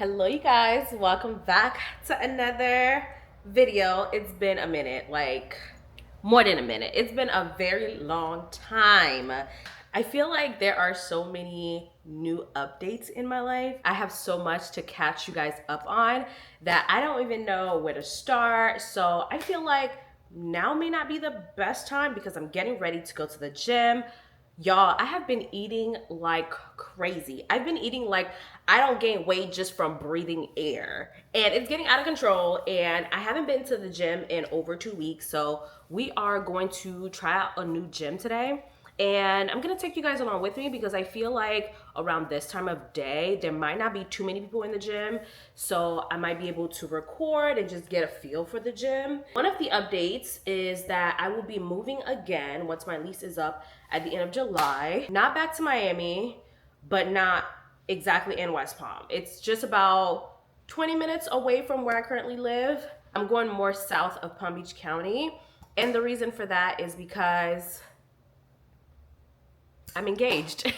Hello you guys, welcome back to another video. It's been a minute, like more than a minute. It's been a very long time. I feel like there are so many new updates in my life. I have so much to catch you guys up on that I don't even know where to start. So I feel like now may not be the best time because I'm getting ready to go to the gym. Y'all, I have been eating like crazy. I've been eating like I don't gain weight just from breathing air. And it's getting out of control. And I haven't been to the gym in over 2 weeks. So we are going to try out a new gym today. And I'm going to take you guys along with me because I feel like around this time of day, there might not be too many people in the gym. So I might be able to record and just get a feel for the gym. One of the updates is that I will be moving again once my lease is up at the end of July. Not back to Miami, but not exactly in West Palm. It's just about 20 minutes away from where I currently live. I'm going more south of Palm Beach County. And the reason for that is because I'm engaged.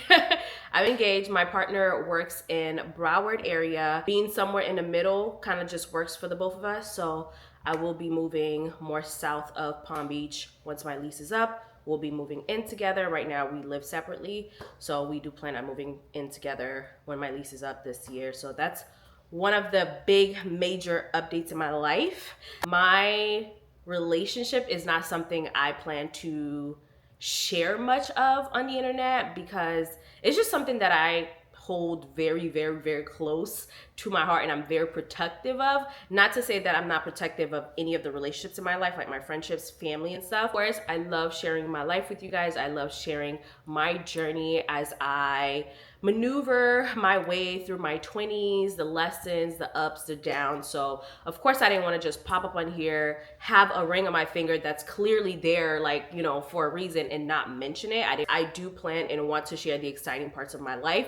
I'm engaged. My partner works in Broward area. Being somewhere in the middle kind of just works for the both of us. So I will be moving more south of Palm Beach once my lease is up. We'll be moving in together. Right now we live separately. So we do plan on moving in together when my lease is up this year. So that's one of the big major updates in my life. My relationship is not something I plan to share much of on the internet because it's just something that I hold very, very, very close to my heart and I'm very protective of. Not to say that I'm not protective of any of the relationships in my life, like my friendships, family and stuff. Whereas I love sharing my life with you guys. I love sharing my journey as I maneuver my way through my 20s, the lessons, the ups, the downs. So of course I didn't want to just pop up on here, have a ring on my finger that's clearly there, like, you know, for a reason and not mention it. I do plan and want to share the exciting parts of my life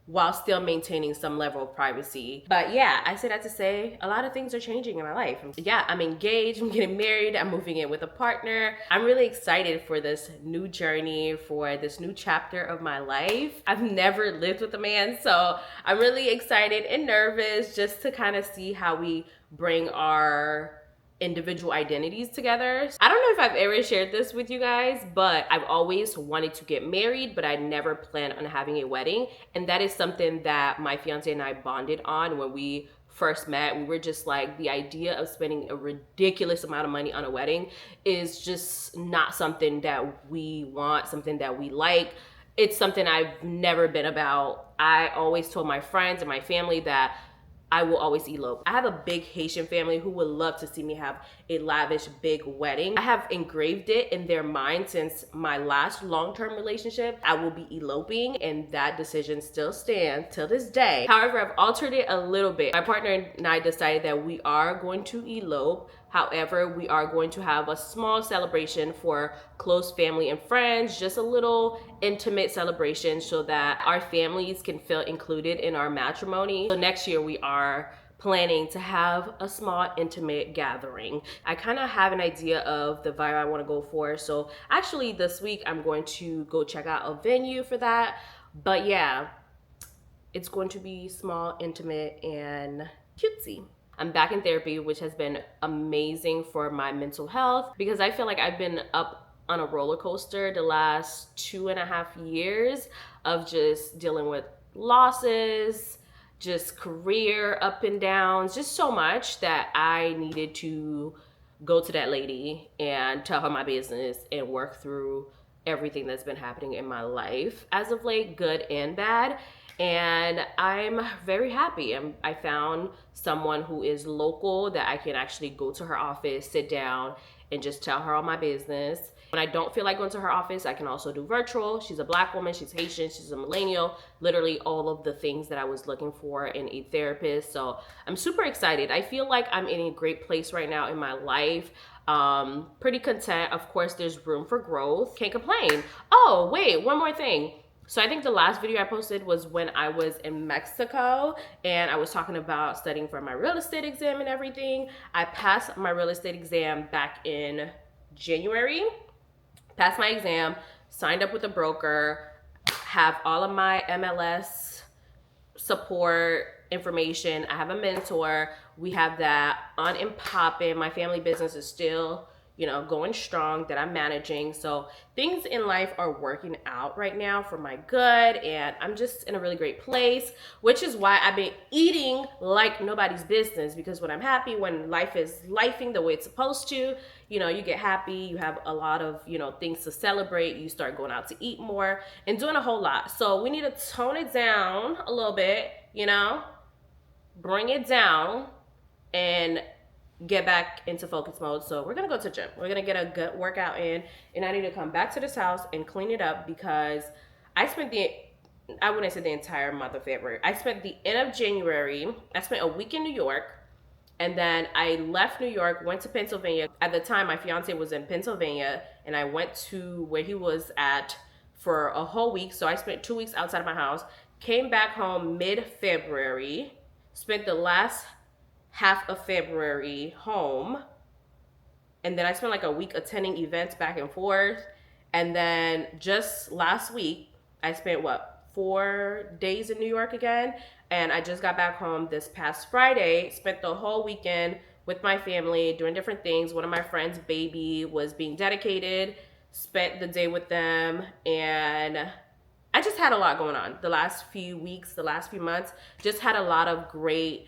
while still maintaining some level of privacy. But yeah, I say that to say a lot of things are changing in my life. Yeah, I'm engaged, I'm getting married, I'm moving in with a partner. I'm really excited for this new journey, for this new chapter of my life. I've never lived with a man, so I'm really excited and nervous just to kind of see how we bring our individual identities together. I don't know if I've ever shared this with you guys, but I've always wanted to get married, but I never planned on having a wedding. And that is something that my fiance and I bonded on when we first met. We were just like, the idea of spending a ridiculous amount of money on a wedding is just not something that we want, something that we like. It's something I've never been about. I always told my friends and my family that I will always elope. I have a big Haitian family who would love to see me have a lavish big wedding. I have engraved it in their mind since my last long-term relationship. I will be eloping and that decision still stands till this day. However, I've altered it a little bit. My partner and I decided that we are going to elope. However, we are going to have a small celebration for close family and friends, just a little intimate celebration so that our families can feel included in our matrimony. So next year we are planning to have a small intimate gathering. I kind of have an idea of the vibe I want to go for. So actually this week I'm going to go check out a venue for that. But yeah, it's going to be small, intimate, and cutesy. I'm back in therapy, which has been amazing for my mental health because I feel like I've been up on a roller coaster the last 2.5 years of just dealing with losses, just career up and downs, just so much that I needed to go to that lady and tell her my business and work through everything that's been happening in my life as of late, good and bad. And I'm very happy. I found someone who is local that I can actually go to her office, sit down, and just tell her all my business. When I don't feel like going to her office, I can also do virtual. She's a Black woman, she's Haitian, she's a millennial, literally all of the things that I was looking for in a therapist. So I'm super excited. I feel like I'm in a great place right now in my life. Pretty content. Of course, there's room for growth. Can't complain. Oh, wait, one more thing. So I think the last video I posted was when I was in Mexico and I was talking about studying for my real estate exam and everything. I passed my real estate exam back in January, passed my exam, signed up with a broker, have all of my MLS support, information. I have a mentor. We have that on and popping. My family business is still, going strong that I'm managing. So things in life are working out right now for my good, and I'm just in a really great place, which is why I've been eating like nobody's business, because when I'm happy, when life is lifing the way it's supposed to, you get happy, you have a lot of, things to celebrate, you start going out to eat more and doing a whole lot. So we need to tone it down a little bit, bring it down and get back into focus mode. So we're gonna go to the gym. We're gonna get a good workout in, and I need to come back to this house and clean it up because I wouldn't say the entire month of February. I spent the end of January. I spent a week in New York, and then I left New York, went to Pennsylvania. At the time, my fiance was in Pennsylvania, and I went to where he was at for a whole week. So I spent 2 weeks outside of my house, came back home mid-February, spent the last half of February home, and then I spent like a week attending events back and forth. And then just last week, I spent 4 days in New York again. And I just got back home this past Friday, spent the whole weekend with my family doing different things. One of my friends' baby was being dedicated, spent the day with them, and I just had a lot going on the last few weeks, the last few months. Just had a lot of great,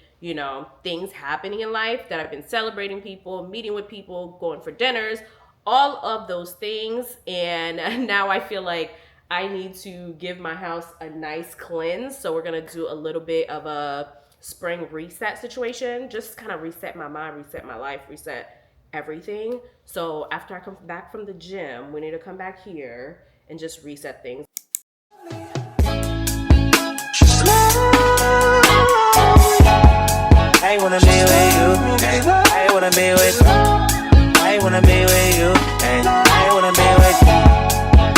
things happening in life that I've been celebrating people, meeting with people, going for dinners, all of those things. And now I feel like I need to give my house a nice cleanse. So we're going to do a little bit of a spring reset situation, just kind of reset my mind, reset my life, reset everything. So after I come back from the gym, we need to come back here and just reset things. I wanna be with you, I wanna be with you, I wanna be with you, I wanna be with you,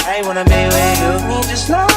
I wanna be with you. Need just love.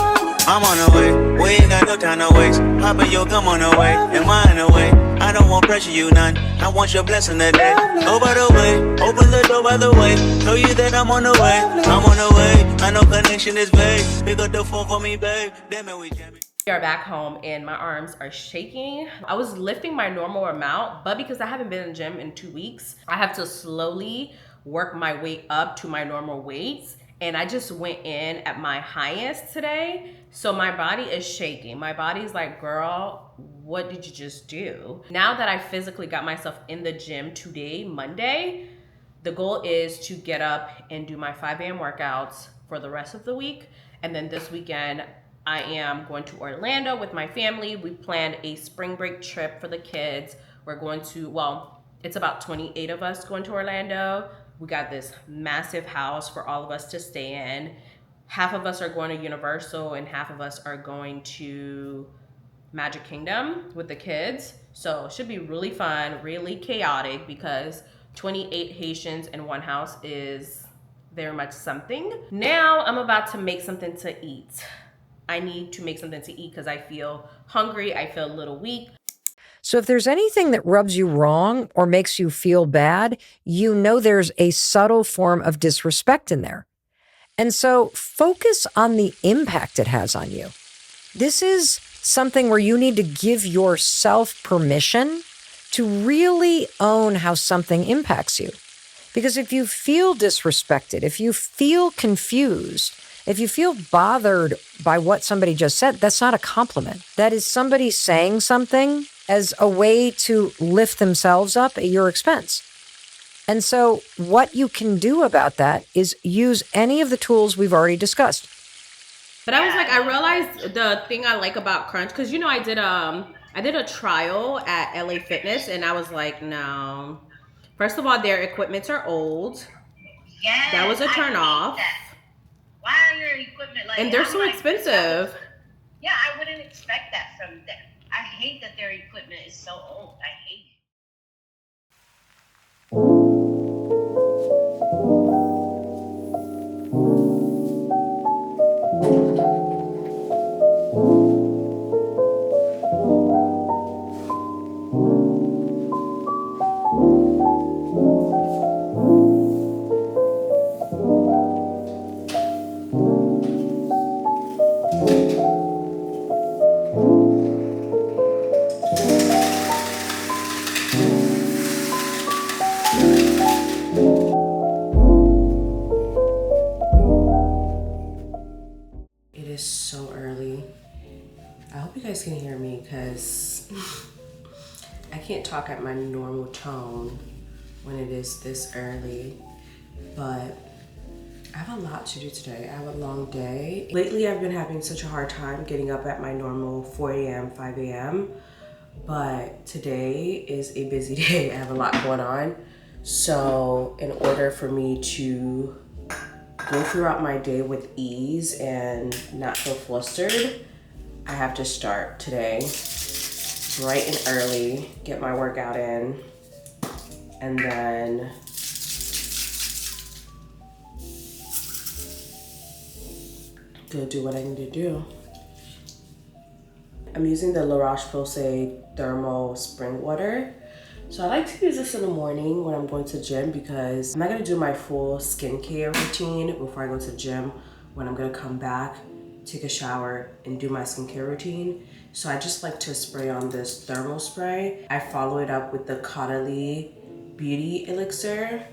I'm on the way, we ain't got no time to waste. Papa, yo, come on the way, and mine the way. I don't want pressure, you none. I want your blessing today. Go by the way, open the door by the way. Tell you that I'm on the way, I'm on the way. I know connection is vague. Pick up the phone for me, babe. Damn it, we jamming. We are back home and my arms are shaking. I was lifting my normal amount, but because I haven't been in the gym in 2 weeks, I have to slowly work my way up to my normal weights. And I just went in at my highest today. So my body is shaking. My body's like, girl, what did you just do? Now that I physically got myself in the gym today, Monday, the goal is to get up and do my 5 a.m. workouts for the rest of the week. And then this weekend, I am going to Orlando with my family. We planned a spring break trip for the kids. We're going to, it's about 28 of us going to Orlando. We got this massive house for all of us to stay in. Half of us are going to Universal and half of us are going to Magic Kingdom with the kids. So it should be really fun, really chaotic, because 28 Haitians in one house is very much something. Now I'm about to make something to eat. I need to make something to eat because I feel hungry. I feel a little weak. So if there's anything that rubs you wrong or makes you feel bad, you know there's a subtle form of disrespect in there. And so focus on the impact it has on you. This is something where you need to give yourself permission to really own how something impacts you. Because if you feel disrespected, if you feel confused, if you feel bothered by what somebody just said, that's not a compliment. That is somebody saying something as a way to lift themselves up at your expense. And so what you can do about that is use any of the tools we've already discussed. But I was like, I realized the thing I like about Crunch, because I did a trial at LA Fitness, and I was like, no. First of all, their equipments are old. Yes, that was a turn off. Why are your equipment like? And they're so expensive. Yeah, I wouldn't expect that from them. I hate that their equipment is so old. I hate it. I can't talk at my normal tone when it is this early, but I have a lot to do today. I have a long day. Lately, I've been having such a hard time getting up at my normal 4 a.m., 5 a.m., but today is a busy day. I have a lot going on. So in order for me to go throughout my day with ease and not feel flustered, I have to start today bright and early, get my workout in, and then go do what I need to do. I'm using the La Roche-Posay Thermal Spring Water. So I like to use this in the morning when I'm going to the gym because I'm not gonna do my full skincare routine before I go to the gym. When I'm gonna come back, take a shower, and do my skincare routine. So I just like to spray on this thermal spray. I follow it up with the Caudalie Beauty Elixir.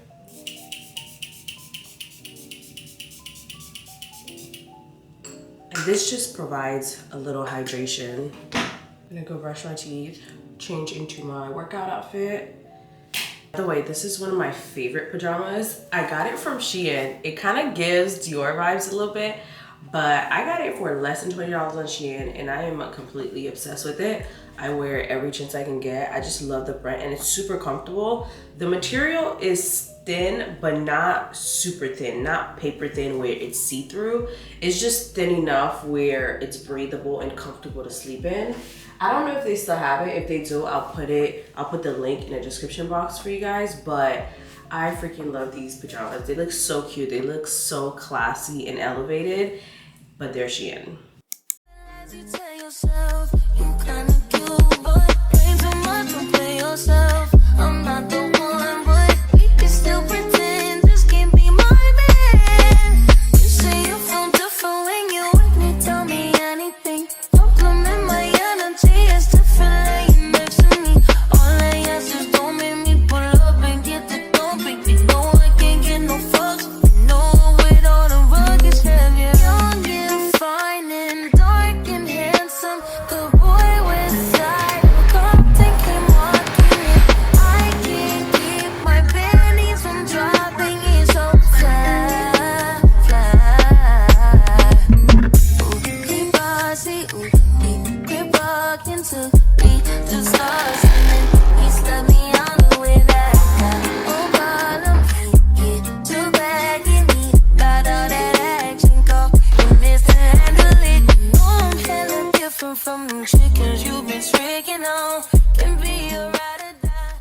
And this just provides a little hydration. I'm gonna go brush my teeth, change into my workout outfit. By the way, this is one of my favorite pajamas. I got it from Shein. It kind of gives Dior vibes a little bit, but I got it for less than $20 on Shein, and I am completely obsessed with it. I wear it every chance I can get. I just love the print, and it's super comfortable. The material is thin, but not super thin, not paper thin where it's see-through. It's just thin enough where it's breathable and comfortable to sleep in. I don't know if they still have it. If they do, I'll put the link in the description box for you guys, but I freaking love these pajamas. They look so cute. They look so classy and elevated, but they're Shein. I'm not the one, but we can still pretend this can't be my man. You say you feel different when you with me, tell me anything. Compliment my energy, it's different laying next to me. All I ask is don't make me pull up and get the dope. Baby, no, I can't get no fucks. No, with all the rug is heavy. Young and fine and dark and handsome. The boy with side, Compton came walking in. I can't keep my panties from dropping. It's so fly, fly. Ooh, he bossy, ooh, he walking to me, just start singing. He stuck me on the way that oh, bottom, he get too baggy, me got all that action, go, you miss to handle it. You know I'm hella different from them chickens you've been tricking on. Can be a ride or die.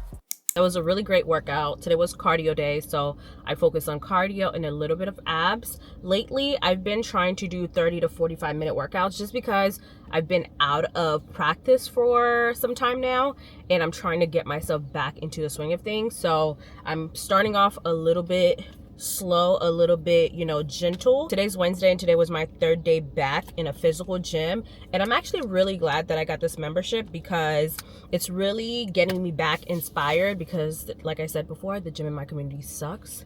It was a really great workout. Today was cardio day, so I focused on cardio and a little bit of abs. Lately, I've been trying to do 30 to 45 minute workouts just because I've been out of practice for some time now, and I'm trying to get myself back into the swing of things. So I'm starting off a little bit slow, a little bit, gentle. Today's Wednesday, and today was my third day back in a physical gym, and I'm actually really glad that I got this membership because it's really getting me back inspired because, like I said before, the gym in my community sucks,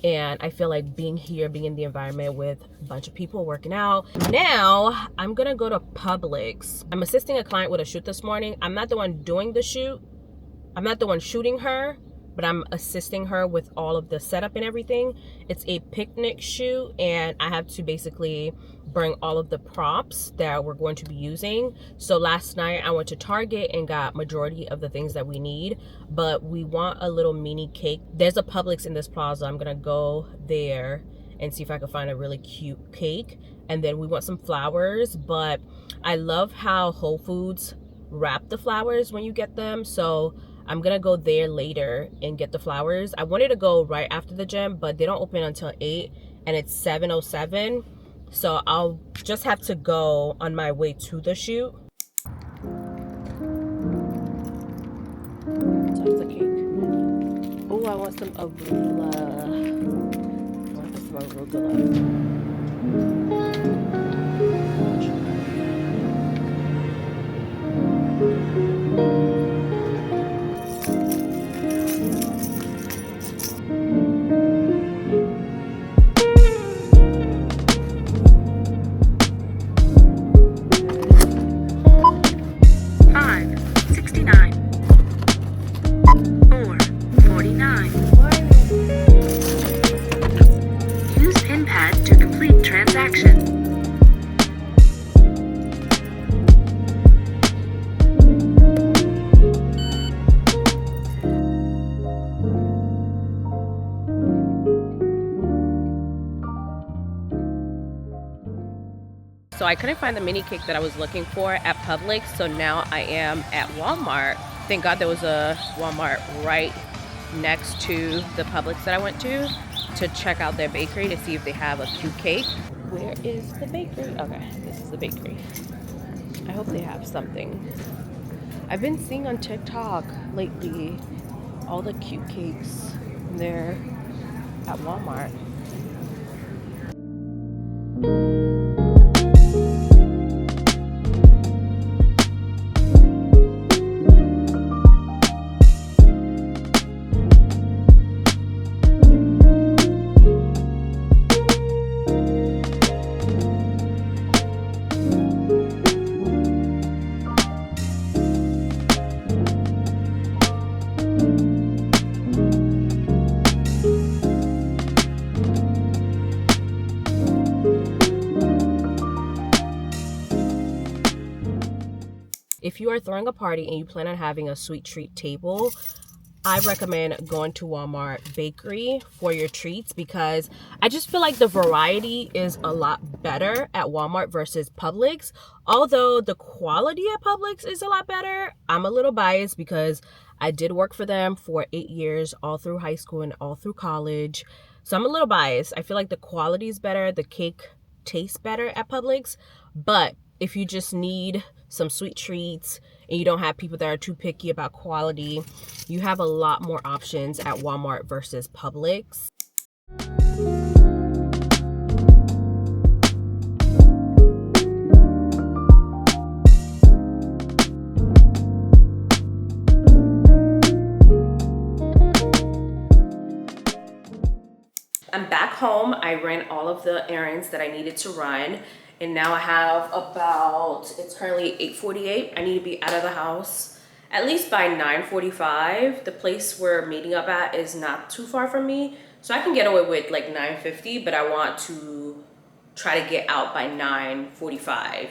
and I feel like being in the environment with a bunch of people working out. Now I'm gonna go to Publix. I'm assisting a client with a shoot this morning. I'm not the one doing the shoot, I'm not the one shooting her, but I'm assisting her with all of the setup and everything. It's a picnic shoot, and I have to basically bring all of the props that we're going to be using. So last night I went to Target and got majority of the things that we need, but we want a little mini cake. There's a Publix in this plaza. I'm gonna go there and see if I can find a really cute cake. And then we want some flowers, but I love how Whole Foods wrap the flowers when you get them. So I'm gonna go there later and get the flowers. I wanted to go right after the gym, but they don't open until 8 and it's 7:07. So I'll just have to go on my way to the shoot. So it's a cake. Oh, I want some arugula. I want some arugula. So I couldn't find the mini cake that I was looking for at Publix, so now I am at Walmart. Thank God there was a Walmart right next to the Publix that I went to check out their bakery to see if they have a cute cake. Where is the bakery? Okay, this is the bakery. I hope they have something. I've been seeing on TikTok lately all the cute cakes there at Walmart. If you are throwing a party and you plan on having a sweet treat table, I recommend going to Walmart Bakery for your treats because I just feel like the variety is a lot better at Walmart versus Publix. Although the quality at Publix is a lot better, I'm a little biased because I did work for them for 8 years, all through high school and all through college. So I'm a little biased. I feel like the quality is better, the cake tastes better at Publix, but if you just need some sweet treats and you don't have people that are too picky about quality, you have a lot more options at Walmart versus Publix. I'm back home. I ran all of the errands that I needed to run. And now I have about, it's currently 8:48. I need to be out of the house at least by 9:45. The place we're meeting up at is not too far from me. So I can get away with like 9:50, but I want to try to get out by 9:45,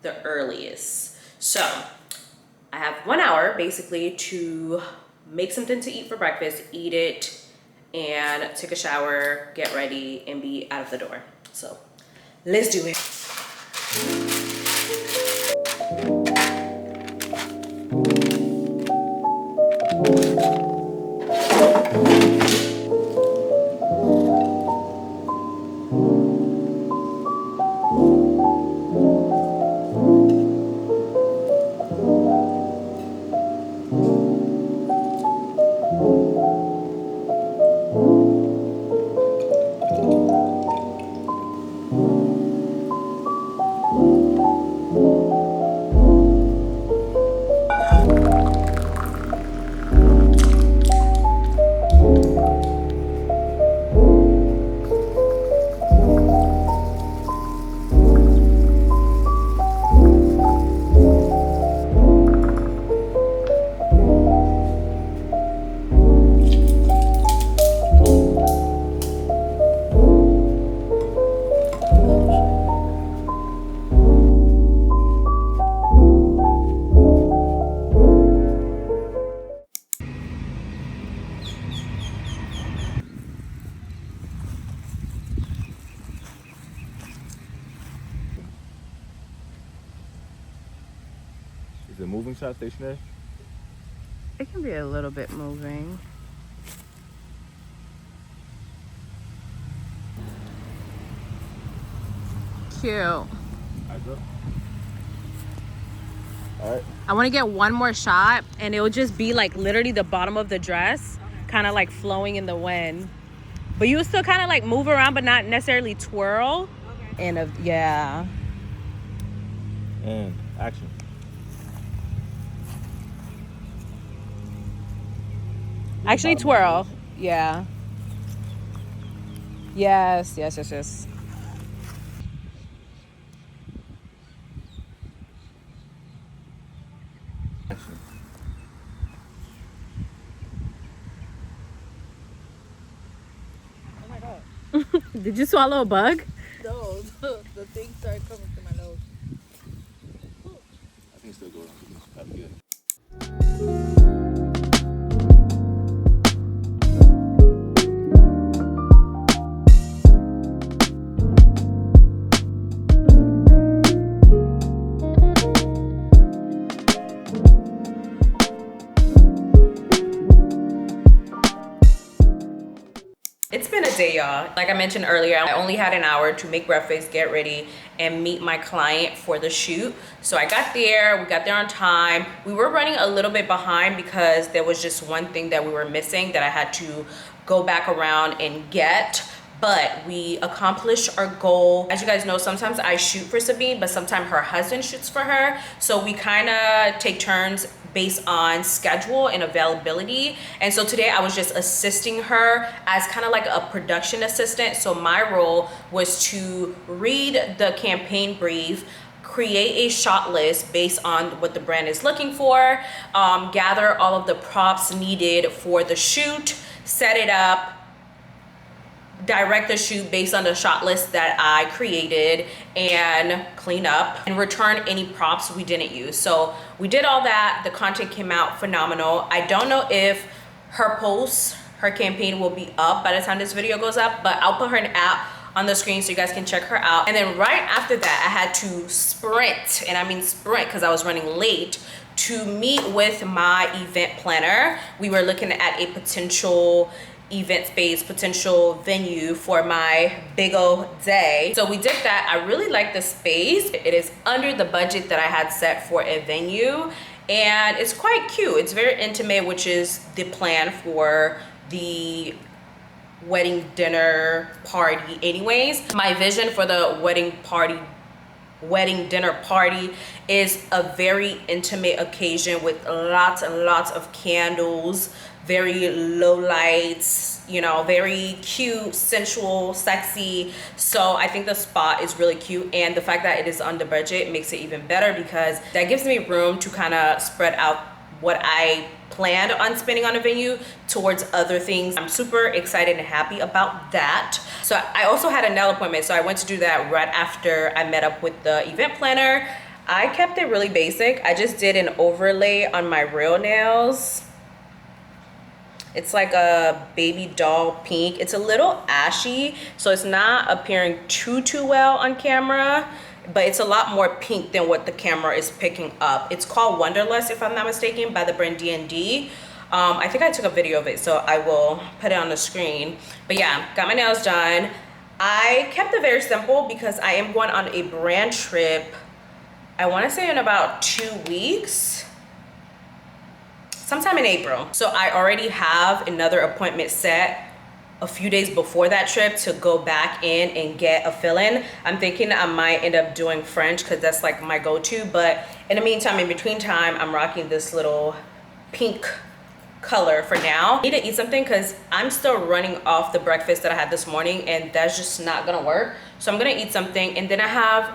the earliest. So I have 1 hour basically to make something to eat for breakfast, eat it, and take a shower, get ready, and be out of the door. So let's do it. Is it moving shot stationary? It can be a little bit moving. Cute. All right. I want to get one more shot and it will just be like literally the bottom of the dress, kind of like flowing in the wind. But you will still kind of like move around, but not necessarily twirl. Okay. And yeah. And action. Actually twirl. Yeah. Yes, yes, yes, yes. Action. Oh my god. Did you swallow a bug? No, the thing started coming to my nose. I think still going. That'd be good. day, y'all. Like I mentioned earlier, I only had an hour to make breakfast, get ready, and meet my client for the shoot. So I got there, we got there on time. We were running a little bit behind because there was just one thing that we were missing that I had to go back around and get. But we accomplished our goal. As you guys know, sometimes I shoot for Sabine, but sometimes her husband shoots for her. So we kind of take turns based on schedule and availability. And so today I was just assisting her as kind of like a production assistant. So my role was to read the campaign brief, create a shot list based on what the brand is looking for, gather all of the props needed for the shoot, set it up, direct the shoot based on the shot list that I created, and clean up and return any props we didn't use. So we did all that. The content came out phenomenal. I don't know if her post, her campaign will be up by the time this video goes up, but I'll put her app on the screen so you guys can check her out. And then right after that, I had to sprint, and I mean sprint because I was running late, to meet with my event planner. We were looking at a potential event space, potential venue for my big old day. So we did that. I really like the space. It is under the budget that I had set for a venue, and it's quite cute. It's very intimate, which is the plan for the wedding dinner party anyways. My vision for the wedding dinner party is a very intimate occasion with lots and lots of candles, very low lights, you know, very cute, sensual, sexy. So I think the spot is really cute, and the fact that it is under budget makes it even better because that gives me room to kind of spread out what I planned on spending on a venue towards other things. I'm super excited and happy about that. So I also had a nail appointment, so I went to do that right after I met up with the event planner. I kept it really basic. I just did an overlay on my real nails. It's like a baby doll pink. It's a little ashy, so it's not appearing too well on camera, but it's a lot more pink than what the camera is picking up. It's called Wonderlust, if I'm not mistaken, by the brand D&D. I think I took a video of it, so I will put it on the screen. But yeah, got my nails done. I kept it very simple because I am going on a brand trip, I want to say in about 2 weeks. Sometime in April. So I already have another appointment set a few days before that trip to go back in and get a fill-in. I'm thinking I might end up doing French because that's like my go-to, but in the meantime, in between time, I'm rocking this little pink color for now. I need to eat something because I'm still running off the breakfast that I had this morning, and that's just not gonna work. So I'm gonna eat something, and then I have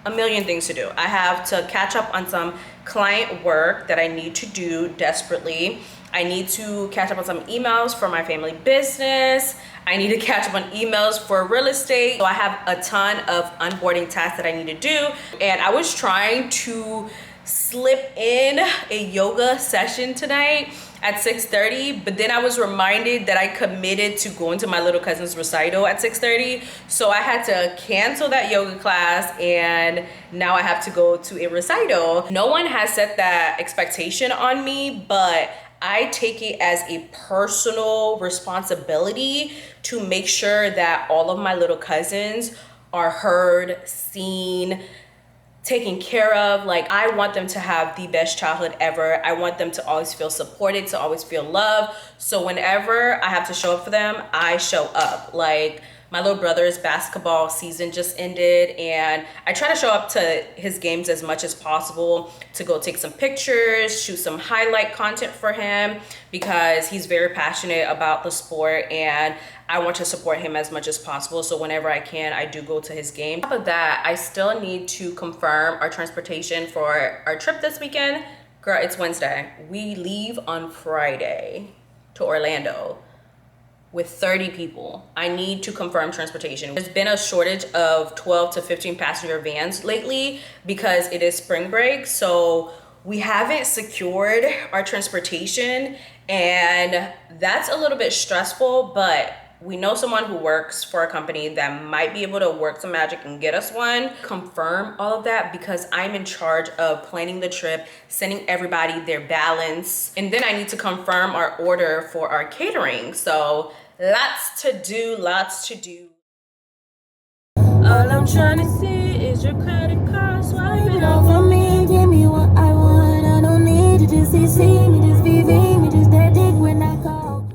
a million things to do. I have to catch up on some client work that I need to do desperately. I need to catch up on some emails for my family business. I need to catch up on emails for real estate. So I have a ton of onboarding tasks that I need to do. And I was trying to slip in a yoga session tonight at 6:30, but then I was reminded that I committed to going to my little cousin's recital at 6:30. So I had to cancel that yoga class, and now I have to go to a recital. No one has set that expectation on me, but I take it as a personal responsibility to make sure that all of my little cousins are heard, seen, taken care of. Like, I want them to have the best childhood ever. I want them to always feel supported, to always feel loved. So whenever I have to show up for them, I show up. Like, my little brother's basketball season just ended, and I try to show up to his games as much as possible to go take some pictures, shoot some highlight content for him, because he's very passionate about the sport, and I want to support him as much as possible. So whenever I can, I do go to his game. On top of that, I still need to confirm our transportation for our trip this weekend. Girl, it's Wednesday. We leave on Friday to Orlando with 30 people. I need to confirm transportation. There's been a shortage of 12 to 15 passenger vans lately because it is spring break. So we haven't secured our transportation, and that's a little bit stressful, but we know someone who works for a company that might be able to work some magic and get us one. Confirm all of that because I'm in charge of planning the trip, sending everybody their balance, and then I need to confirm our order for our catering. So Lots to do, lots to do. All I'm trying to see is your credit card swiping off For me, give me what I want. I don't need you to see me, just VV me, just that dick when I call.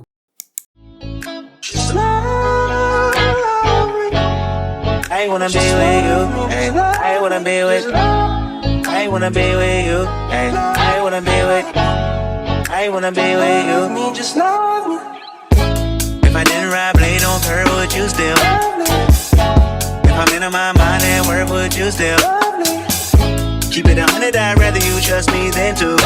I wanna be with you, ay. I wanna be with. I wanna be with you, ay. I wanna be with. I wanna be with you. Me just love me. If I didn't ride blade on curve, would you still? If I'm in my mind at work, would you still? Keep it 100, I'd rather you trust me than to.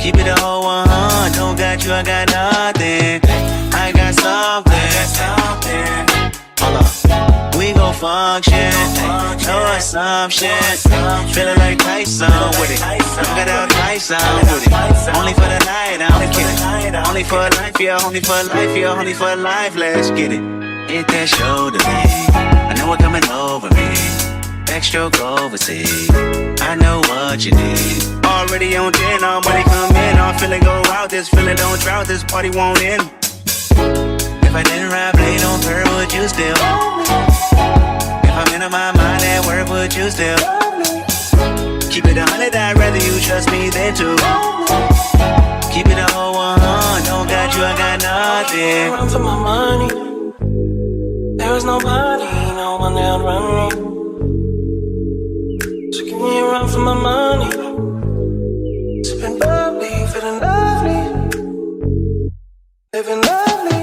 Keep it a whole 100, don't got you, I got nothing. I got something. Hold up, we gon' function. No assumption. Feeling like Tyson with it. Look out Tyson with it. Only for the night, I'm kidding. Only for life, yeah. Only for life, yeah. Only for life. Let's get it. Hit that shoulder lean. I know what coming over me. Backstroke overseas. I know what you need. Already on 10, all money come in. All feeling go out. This feeling don't drought. This party won't end. If I didn't ride blade on her, would you still? If I'm in my mind at work, would you still? Keep it 100, I'd rather you trust me than to. Keep it a whole 100, don't got you, I got nothing. Run for my money. There is nobody, no one that run me. So give me a run for my money. Sipping bubbly, feeling lovely. Living lovely.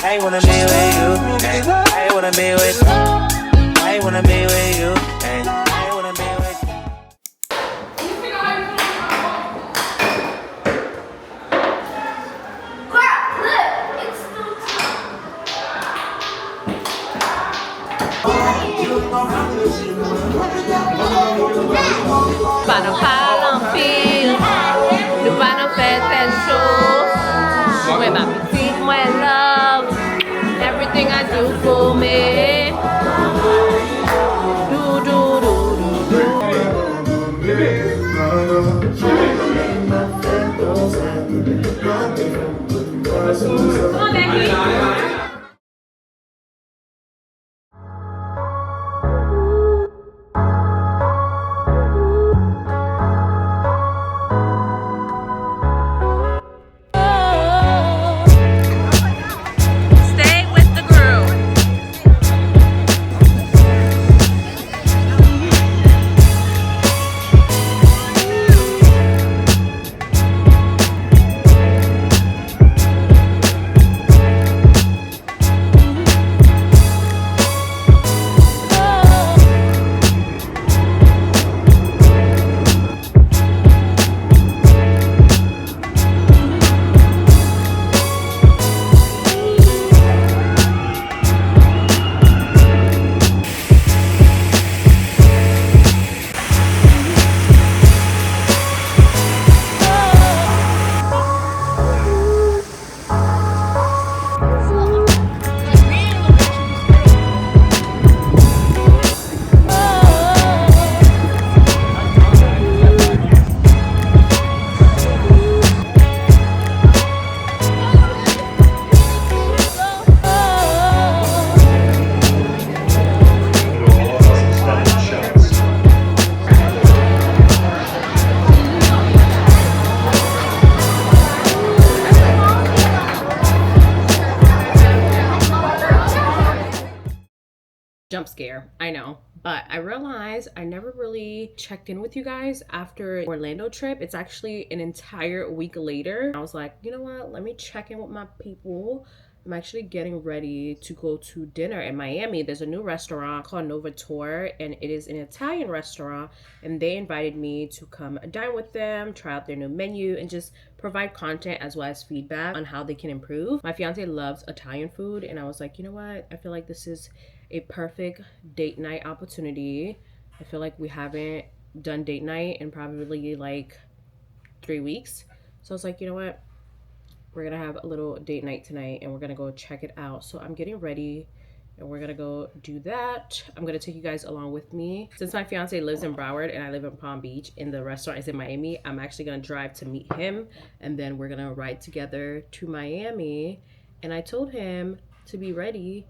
I wanna be with you, ay. I wanna be with. I wanna be with you, ay. I wanna be with. Paano parang feel Di ba ng shoes When my petite, my love Everything I do for me Come on, Becky. Stay with the groove. Jump scare, I know, but I realized I never really checked in with you guys after Orlando trip. It's actually an entire week later. I was like, you know what, let me check in with my people. I'm actually getting ready to go to dinner in Miami. There's a new restaurant called Novator, and it is an Italian restaurant, and they invited me to come dine with them, try out their new menu, and just provide content as well as feedback on how they can improve. My fiance loves Italian food, and I was like, you know what, I feel like this is a perfect date night opportunity. I feel like we haven't done date night in probably like 3 weeks. So I was like, you know what? We're gonna have a little date night tonight and we're gonna go check it out. So I'm getting ready and we're gonna go do that. I'm gonna take you guys along with me. Since my fiance lives in Broward and I live in Palm Beach and the restaurant is in Miami, I'm actually gonna drive to meet him, and then we're gonna ride together to Miami. And I told him to be ready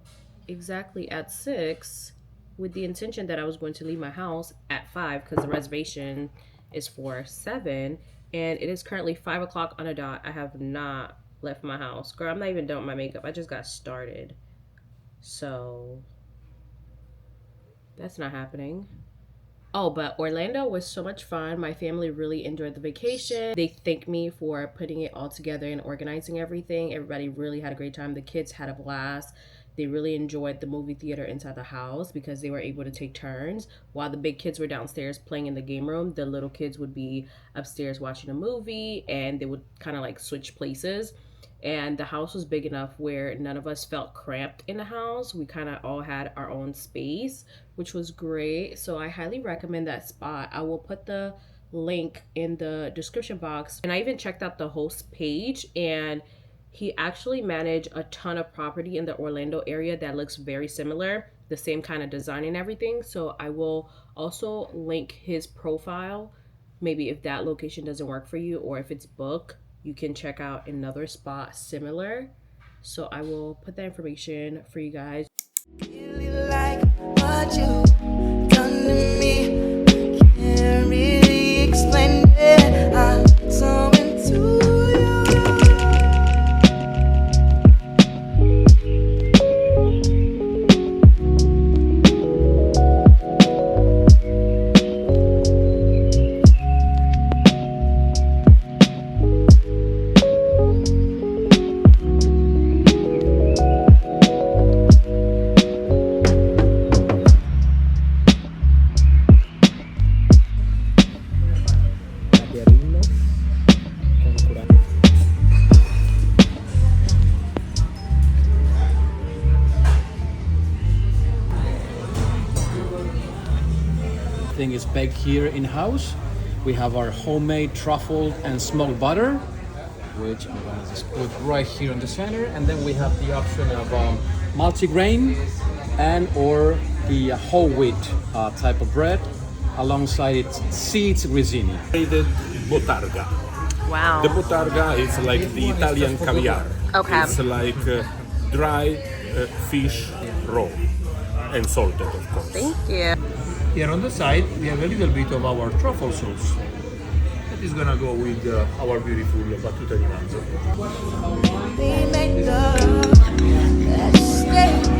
exactly at 6, with the intention that I was going to leave my house at 5 because the reservation is for 7, and it is currently 5 o'clock on a dot. I have not left my house. Girl, I'm not even done with my makeup. I just got started. So that's not happening. Oh, but Orlando was so much fun. My family really enjoyed the vacation. They thanked me for putting it all together and organizing everything. Everybody really had a great time. The kids had a blast. They really enjoyed the movie theater inside the house because they were able to take turns. While the big kids were downstairs playing in the game room, the little kids would be upstairs watching a movie, and they would kind of like switch places. And the house was big enough where none of us felt cramped in the house. We kind of all had our own space, which was great. So I highly recommend that spot. I will put the link in the description box. And I even checked out the host page, and he actually managed a ton of property in the Orlando area that looks very similar, the same kind of design and everything. So I will also link his profile. Maybe if that location doesn't work for you, or if it's booked, you can check out another spot similar. So I will put that information for you guys. Really like what you done to me. Can't really explain it. I'm so into you. Everything is baked here in-house. We have our homemade truffle and smoked butter, which I'm gonna just put right here in the center. And then we have the option of multigrain and or the whole wheat type of bread. Alongside it, seeds rizzini. Botarga. Wow. The botarga is like the Italian caviar. Okay. It's like dry fish raw and salted, of course. Thank you. Here on the side, we have a little bit of our truffle sauce. That is gonna go with our beautiful battuta di manzo. We make love. Let's stay